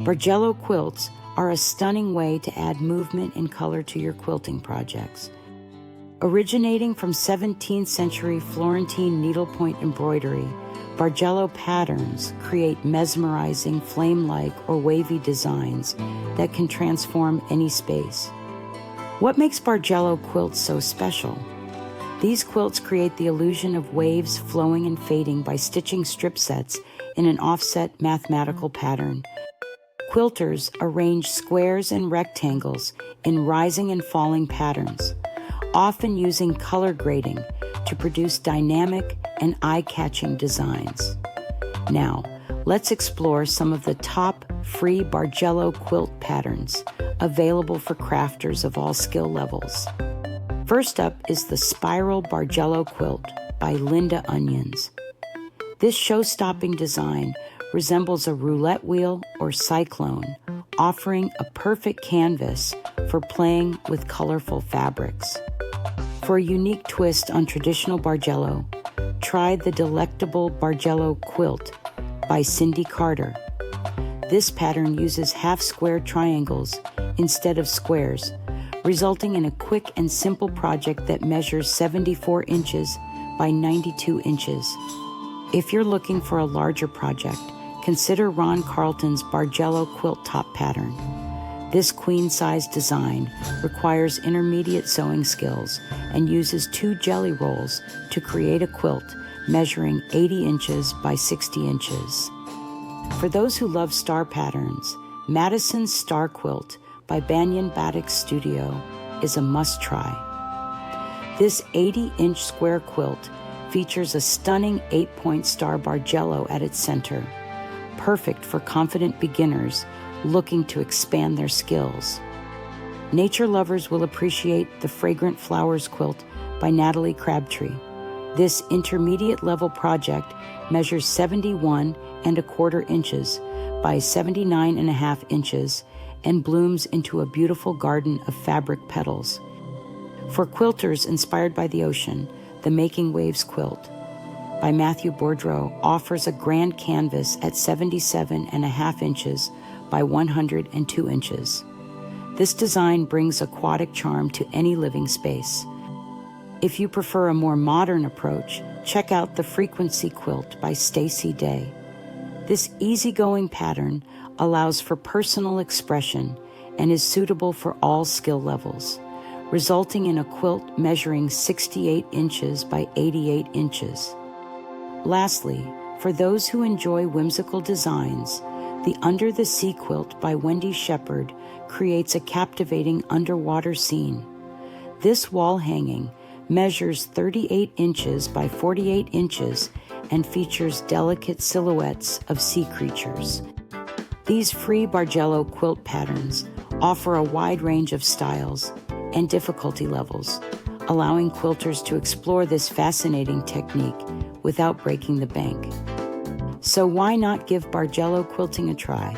Bargello quilts are a stunning way to add movement and color to your quilting projects. Originating from 17th century Florentine needlepoint embroidery, Bargello patterns create mesmerizing flame-like or wavy designs that can transform any space. What makes Bargello quilts so special? These quilts create the illusion of waves flowing and fading by stitching strip sets in an offset mathematical pattern. Quilters arrange squares and rectangles in rising and falling patterns, often using color grading to produce dynamic and eye-catching designs. Now, let's explore some of the top free Bargello quilt patterns available for crafters of all skill levels. First up is the Spiral Bargello Quilt by Linda Onions. This show-stopping design resembles a roulette wheel or cyclone, offering a perfect canvas for playing with colorful fabrics. For a unique twist on traditional Bargello, try the delectable Bargello Quilt by Cindy Carter. This pattern uses half-square triangles instead of squares, resulting in a quick and simple project that measures 74 inches by 92 inches. If you're looking for a larger project, consider Ron Carlton's Bargello quilt top pattern. This queen-size design requires intermediate sewing skills and uses 2 jelly rolls to create a quilt measuring 80 inches by 60 inches. For those who love star patterns, Madison's Star Quilt by Banyan Batik Studio is a must-try. This 80-inch square quilt features a stunning 8-point star Bargello at its center, perfect for confident beginners looking to expand their skills. Nature lovers will appreciate the Fragrant Flowers Quilt by Natalie Crabtree. This intermediate-level project measures 71¼ inches by 79½ inches and blooms into a beautiful garden of fabric petals. For quilters inspired by the ocean, the Making Waves Quilt by Matthew Bourdreau offers a grand canvas at 77½ inches by 102 inches. This design brings aquatic charm to any living space. If you prefer a more modern approach, check out the Frequency Quilt by Stacy Day. This easygoing pattern allows for personal expression and is suitable for all skill levels, resulting in a quilt measuring 68 inches by 88 inches. Lastly, for those who enjoy whimsical designs, the Under the Sea Quilt by Wendy Shepard creates a captivating underwater scene. This wall hanging measures 38 inches by 48 inches and features delicate silhouettes of sea creatures. These free Bargello quilt patterns offer a wide range of styles and difficulty levels, allowing quilters to explore this fascinating technique without breaking the bank. So why not give Bargello quilting a try?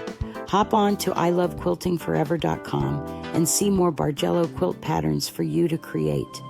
Hop on to ilovequiltingforever.com and see more Bargello quilt patterns for you to create.